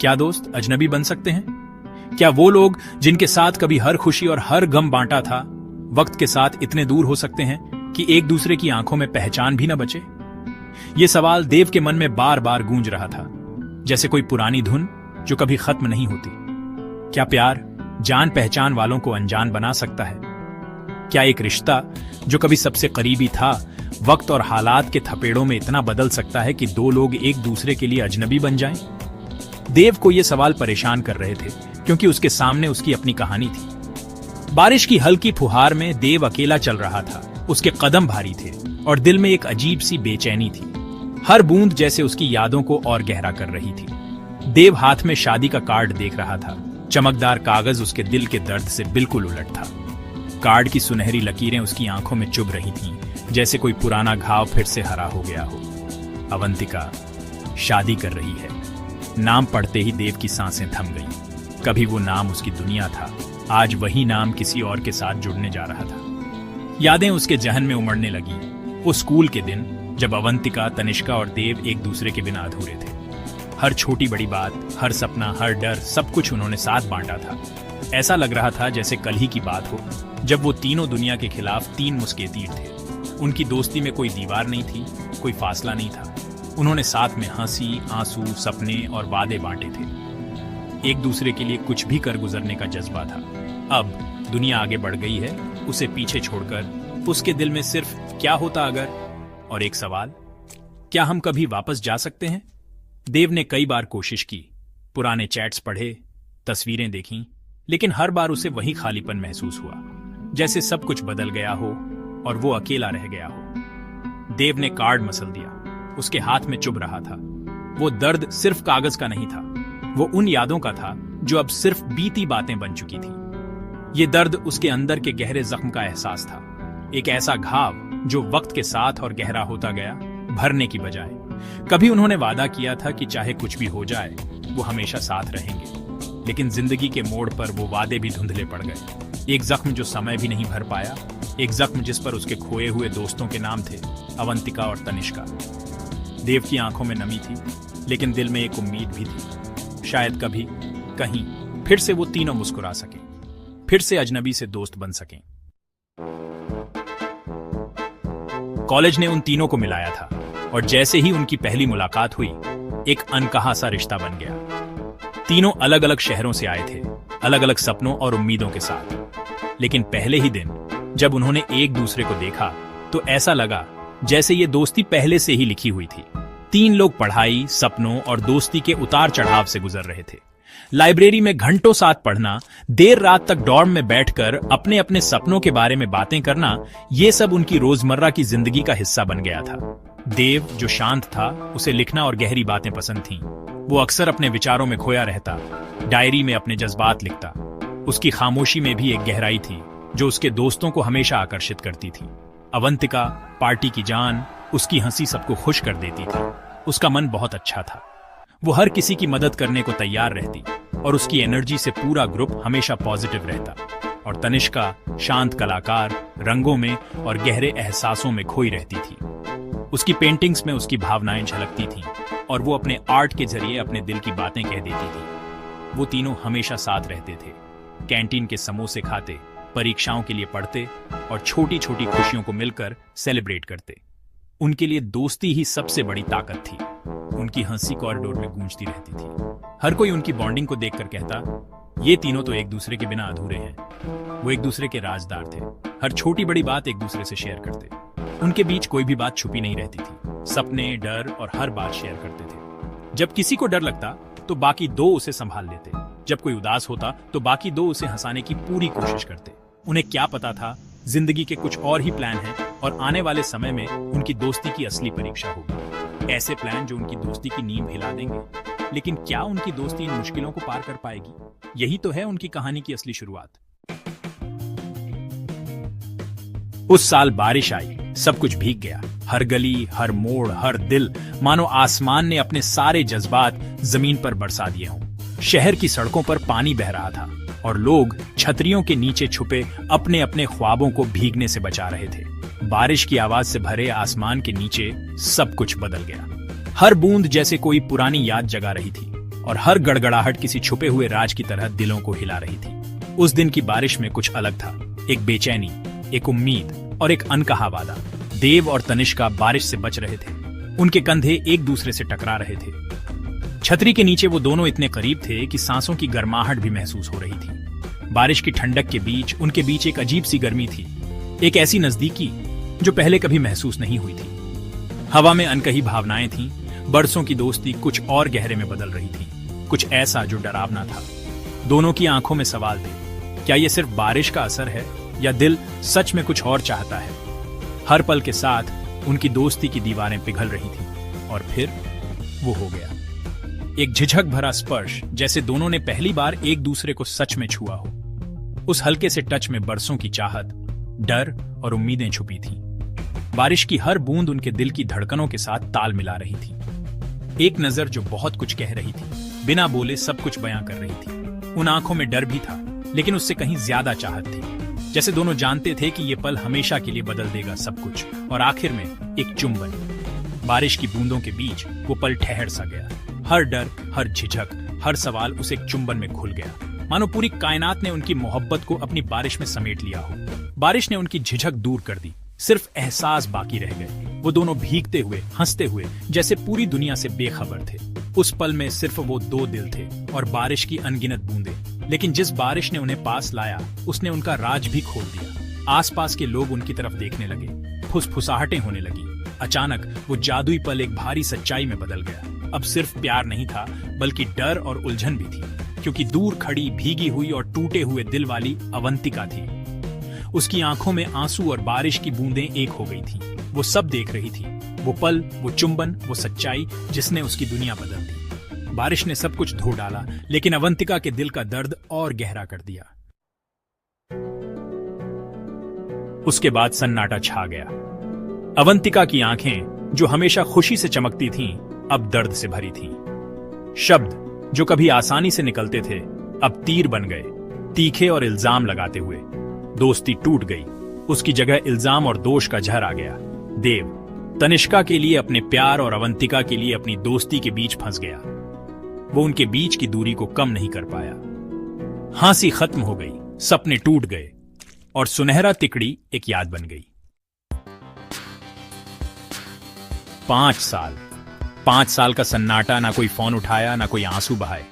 क्या दोस्त अजनबी बन सकते हैं? क्या वो लोग जिनके साथ कभी हर खुशी और हर गम बांटा था, वक्त के साथ इतने दूर हो सकते हैं कि एक दूसरे की आंखों में पहचान भी न बचे? ये सवाल देव के मन में बार बार गूंज रहा था, जैसे कोई पुरानी धुन जो कभी खत्म नहीं होती। क्या प्यार जान पहचान वालों को अनजान बना सकता है? क्या एक रिश्ता जो कभी सबसे करीबी था, वक्त और हालात के थपेड़ों में इतना बदल सकता है कि दो लोग एक दूसरे के लिए अजनबी बन जाएं? देव को ये सवाल परेशान कर रहे थे, क्योंकि उसके सामने उसकी अपनी कहानी थी। बारिश की हल्की फुहार में देव अकेला चल रहा था। उसके कदम भारी थे और दिल में एक अजीब सी बेचैनी थी। हर बूंद जैसे उसकी यादों को और गहरा कर रही थी। देव हाथ में शादी का कार्ड देख रहा था। चमकदार कागज उसके दिल के दर्द से बिल्कुल उलट था। कार्ड की सुनहरी लकीरें उसकी आंखों में चुभ रही थीं, जैसे कोई पुराना घाव फिर से हरा हो गया हो। अवंतिका शादी कर रही है। नाम पढ़ते ही देव की सांसें थम गईं। कभी वो नाम उसकी दुनिया था, आज वही नाम किसी और के साथ जुड़ने जा रहा था। यादें उसके जहन में उमड़ने लगी। वो स्कूल के दिन जब अवंतिका, तनिष्का और देव एक दूसरे के बिना अधूरे थे। हर छोटी बड़ी बात, हर सपना, हर डर, सब कुछ उन्होंने साथ बांटा था। ऐसा लग रहा था जैसे कल ही की बात हो, जब वो तीनों दुनिया के खिलाफ तीन मुस्केतीर थे। उनकी दोस्ती में कोई दीवार नहीं थी, कोई फासला नहीं था। उन्होंने साथ में हंसी, आंसू, सपने और वादे बांटे थे। एक दूसरे के लिए कुछ भी कर गुजरने का जज्बा था। अब दुनिया आगे बढ़ गई है, उसे पीछे छोड़कर उसके दिल में सिर्फ क्या होता अगर, और एक सवाल, क्या हम कभी वापस जा सकते हैं? देव ने कई बार कोशिश की, पुराने चैट्स पढ़े, तस्वीरें देखीं, लेकिन हर बार उसे वही खालीपन महसूस हुआ, जैसे सब कुछ बदल गया हो और वो अकेला रह गया हो। देव ने कार्ड मसल दिया। उसके हाथ में चुभ रहा था। वो दर्द सिर्फ कागज का नहीं था, वो उन यादों का था जो अब सिर्फ बीती बातें बन चुकी थी। ये दर्द उसके अंदर के गहरे जख्म का एहसास था, एक ऐसा घाव जो वक्त के साथ और गहरा होता गया, भरने की बजाय। कभी उन्होंने वादा किया था कि चाहे कुछ भी हो जाए वो हमेशा साथ रहेंगे, लेकिन जिंदगी के मोड़ पर वो वादे भी धुंधले पड़ गए। एक जख्म जो समय भी नहीं भर पाया, एक जख्म जिस पर उसके खोए हुए दोस्तों के नाम थे, अवंतिका और तनिष्का। देव की आंखों में नमी थी, लेकिन दिल में एक उम्मीद भी थी, शायद कभी कहीं फिर से वो तीनों मुस्कुरा सकें, फिर से अजनबी से दोस्त बन सकें। कॉलेज ने उन तीनों को मिलाया था, और जैसे ही उनकी पहली मुलाकात हुई, एक अनकहा सा रिश्ता बन गया। तीनों अलग अलग शहरों से आए थे, अलग अलग सपनों और उम्मीदों के साथ। लेकिन पहले ही दिन जब उन्होंने एक दूसरे को देखा, तो ऐसा लगा जैसे ये दोस्ती पहले से ही लिखी हुई थी। तीन लोग पढ़ाई, सपनों और दोस्ती के उतार चढ़ाव से गुजर रहे थे। लाइब्रेरी में घंटों साथ पढ़ना, देर रात तक डॉर्म में बैठकर अपने अपने सपनों के बारे में बातें करना, ये सब उनकी रोजमर्रा की जिंदगी का हिस्सा बन गया था। देव जो शांत था, उसे लिखना और गहरी बातें पसंद थीं। वो अक्सर अपने विचारों में खोया रहता, डायरी में अपने जज्बात लिखता। उसकी खामोशी में भी एक गहराई थी जो उसके दोस्तों को हमेशा आकर्षित करती थी। अवंतिका पार्टी की जान, उसकी हंसी सबको खुश कर देती थी। उसका मन बहुत अच्छा था, वो हर किसी की मदद करने को तैयार रहती, और उसकी एनर्जी से पूरा ग्रुप हमेशा पॉजिटिव रहता। और तनिष्का शांत कलाकार, रंगों में और गहरे एहसासों में खोई रहती थी। उसकी पेंटिंग्स में उसकी भावनाएं झलकती थीं, और वो अपने आर्ट के जरिए अपने दिल की बातें कह देती थी। वो तीनों हमेशा साथ रहते थे, कैंटीन के समोसे खाते, परीक्षाओं के लिए पढ़ते और छोटी छोटी खुशियों को मिलकर सेलिब्रेट करते। उनके लिए दोस्ती ही सबसे बड़ी ताकत थी। उनकी हंसी कॉरिडोर में गूंजती रहती थी। हर कोई उनकी बॉन्डिंग को देखकर कहता, ये तीनों तो एक दूसरे के बिना अधूरे हैं। वो एक दूसरे के राजदार थे, हर छोटी बड़ी बात एक दूसरे से शेयर करते। उनके बीच कोई भी बात छुपी नहीं रहती थी। सपने, डर और हर बात शेयर करते थे। जब किसी को डर लगता तो बाकी दो उसे संभाल लेते। जब कोई उदास होता तो बाकी दो उसे हंसाने की पूरी कोशिश करते। उन्हें क्या पता था, जिंदगी के कुछ और ही प्लान हैं, और आने वाले समय में उनकी दोस्ती की असली परीक्षा होगी। ऐसे प्लान जो उनकी दोस्ती की नींव हिला देंगे। लेकिन क्या उनकी दोस्ती इन मुश्किलों को पार कर पाएगी? यही तो है उनकी कहानी की असली शुरुआत। उस साल बारिश आई, सब कुछ भीग गया। हर गली, हर मोड़, हर दिल, मानो आसमान ने अपने सारे जज्बात जमीन पर बरसा दिए हों। शहर की सड़कों पर पानी बह रहा था, और लोग छतरियों के नीचे छुपे अपने अपने ख्वाबों को भीगने से बचा रहे थे। बारिश की आवाज से भरे आसमान के नीचे सब कुछ बदल गया। हर बूंद जैसे कोई पुरानी याद जगा रही थी। और हर गड़गड़ाहट किसी छुपे हुए राज की तरह दिलों को हिला रही थी। उस दिन की बारिश में कुछ अलग था, एक बेचैनी, एक उम्मीद और एक अनकहा वादा। देव और तनिष्का बारिश से बच रहे थे, उनके कंधे एक दूसरे से टकरा रहे थे। छतरी के नीचे वो दोनों इतने करीब थे कि सांसों की गर्माहट भी महसूस हो रही थी। बारिश की ठंडक के बीच उनके बीच एक अजीब सी गर्मी थी, एक ऐसी नजदीकी जो पहले कभी महसूस नहीं हुई थी। हवा में अनकही भावनाएं थीं, बरसों की दोस्ती कुछ और गहरे में बदल रही थी, कुछ ऐसा जो डरावना था। दोनों की आंखों में सवाल थे, क्या ये सिर्फ बारिश का असर है या दिल सच में कुछ और चाहता है? हर पल के साथ उनकी दोस्ती की दीवारें पिघल रही थीं और फिर वो हो गया। एक झिझक भरा स्पर्श, जैसे दोनों ने पहली बार एक दूसरे को सच में छुआ हो। उस हल्के से टच में बरसों की चाहत, डर और उम्मीदें छुपी थीं। बारिश की हर बूंद उनके दिल की धड़कनों के साथ ताल मिला रही थी। एक नजर जो बहुत कुछ कह रही थी, बिना बोले सब कुछ बयां कर रही थी। उन आंखों में डर भी था, लेकिन उससे कहीं ज्यादा चाहत थी। जैसे दोनों जानते थे कि ये पल हमेशा के लिए बदल देगा सब कुछ। और आखिर में एक चुंबन। बारिश की बूंदों के बीच वो पल ठहर सा गया। हर डर, हर झिझक, हर सवाल उस एक चुंबन में खुल गया, मानो पूरी कायनात ने उनकी मोहब्बत को अपनी बारिश में समेट लिया हो। बारिश ने उनकी झिझक दूर कर दी, सिर्फ एहसास बाकी रह गए। वो दोनों भीगते हुए, हंसते हुए, जैसे पूरी दुनिया से बेखबर थे। उस पल में सिर्फ वो दो दिल थे और बारिश की अनगिनत बूंदें। लेकिन जिस बारिश ने उन्हें पास लाया, उसने उनका राज भी खोल दिया। आसपास के लोग उनकी तरफ देखने लगे, फुसफुसाहटें होने लगी। अचानक वो जादुई पल एक भारी सच्चाई में बदल गया। अब सिर्फ प्यार नहीं था, बल्कि डर और उलझन भी थी, क्योंकि दूर खड़ी, भीगी हुई और टूटे हुए दिल वाली अवंतिका थी। उसकी आंखों में आंसू और बारिश की बूंदें एक हो गई थीं। वो सब देख रही थी, वो पल, वो चुंबन, वो सच्चाई जिसने उसकी दुनिया बदल दी। बारिश ने सब कुछ धो डाला, लेकिन अवंतिका के दिल का दर्द और गहरा कर दिया। उसके बाद सन्नाटा छा गया। अवंतिका की आंखें, जो हमेशा खुशी से चमकती थीं, अब दर्द से भरी थीं। शब्द जो कभी आसानी से निकलते थे, अब तीर बन गए, तीखे और इल्जाम लगाते हुए। दोस्ती टूट गई, उसकी जगह इल्जाम और दोष का झर आ गया। देव तनिष्का के लिए अपने प्यार और अवंतिका के लिए अपनी दोस्ती के बीच फंस गया। वो उनके बीच की दूरी को कम नहीं कर पाया। हंसी खत्म हो गई, सपने टूट गए और सुनहरा तिकड़ी एक याद बन गई। 5 साल का सन्नाटा, ना कोई फोन उठाया, ना कोई आंसू बहाए।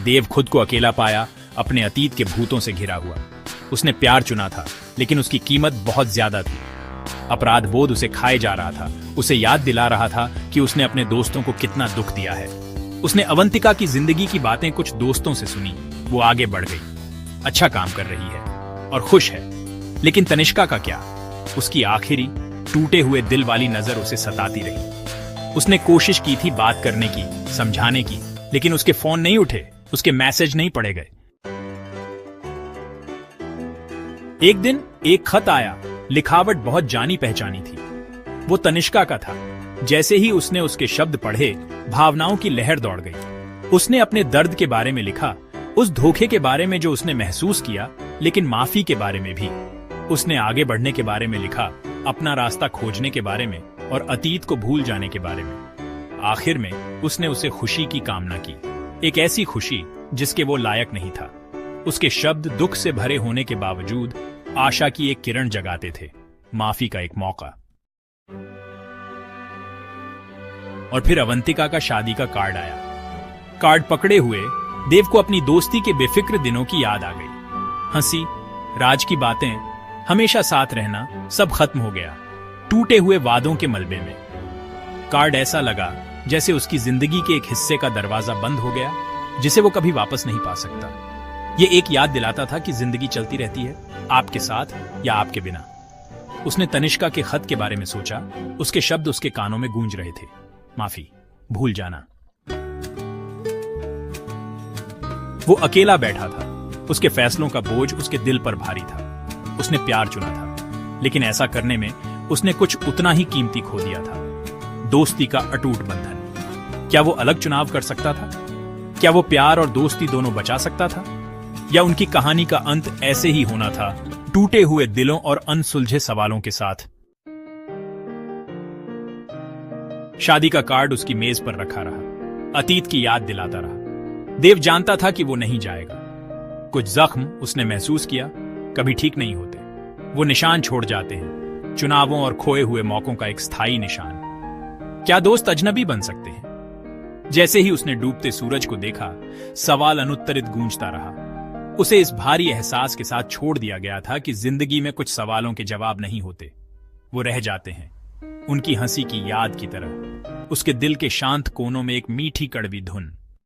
देव खुद को अकेला पाया, अपने अतीत के भूतों से घिरा हुआ। उसने प्यार चुना था, लेकिन उसकी कीमत बहुत ज्यादा थी। अपराध बोध उसे खाए जा रहा था, उसे याद दिला रहा था कि उसने अपने दोस्तों को कितना दुख दिया है। उसने अवंतिका की जिंदगी की बातें कुछ दोस्तों से सुनी। वो आगे बढ़ गई, अच्छा काम कर रही है और खुश है। लेकिन तनिष्का का क्या? उसकी आखिरी टूटे हुए दिल वाली नजर उसे सताती रही। उसने कोशिश की थी बात करने की, समझाने की, लेकिन उसके फोन नहीं उठे, उसके मैसेज नहीं पढ़े गए। एक दिन एक खत आया, लिखावट बहुत जानी पहचानी थी। वो तनिष्का का था। जैसे ही उसने उसके शब्द पढ़े, भावनाओं की लहर दौड़ गई। उसने अपने दर्द के बारे में लिखा, उस धोखे के बारे में जो उसने महसूस किया, लेकिन माफी के बारे में भी। उसने आगे बढ़ने के बारे में लिखा, अपना रास्ता खोजने के बारे में और अतीत को भूल जाने के बारे में। आखिर में उसने उसे खुशी की कामना की, एक ऐसी खुशी जिसके वो लायक नहीं था। उसके शब्द दुख से भरे होने के बावजूद आशा की एक किरण जगाते थे, माफी का एक मौका। और फिर अवंतिका का शादी का कार्ड आया। कार्ड पकड़े हुए देव को अपनी दोस्ती के बेफिक्र दिनों की याद आ गई। हंसी, राज की बातें, हमेशा साथ रहना, सब खत्म हो गया, टूटे हुए वादों के मलबे में। कार्ड ऐसा लगा जैसे उसकी जिंदगी के एक हिस्से का दरवाजा बंद हो गया, जिसे वो कभी वापस नहीं पा सकता। ये एक याद दिलाता था कि जिंदगी चलती रहती है, आपके साथ या आपके बिना। उसने तनिष्का के खत के बारे में सोचा, उसके शब्द उसके कानों में गूंज रहे थे, माफी, भूल जाना। वो अकेला बैठा था, उसके फैसलों का बोझ उसके दिल पर भारी था। उसने प्यार चुना था, लेकिन ऐसा करने में उसने कुछ उतना ही कीमती खो दिया था, दोस्ती का अटूट बंधन। क्या वो अलग चुनाव कर सकता था? क्या वो प्यार और दोस्ती दोनों बचा सकता था? या उनकी कहानी का अंत ऐसे ही होना था, टूटे हुए दिलों और अनसुलझे सवालों के साथ? शादी का कार्ड उसकी मेज पर रखा रहा, अतीत की याद दिलाता रहा। देव जानता था कि वो नहीं जाएगा। कुछ जख्म उसने महसूस किया, कभी ठीक नहीं होते, वो निशान छोड़ जाते हैं, चुनावों और खोए हुए मौकों का एक स्थायी निशान। क्या दोस्त अजनबी बन सकते हैं? जैसे ही उसने डूबते सूरज को देखा, सवाल अनुत्तरित गूंजता रहा। उसे इस भारी एहसास के साथ छोड़ दिया गया था कि जिंदगी में कुछ सवालों के जवाब नहीं होते, वो रह जाते हैं, उनकी हंसी की याद की तरह। उसके दिल के शांत कोनों में एक मीठी कड़वी धुन।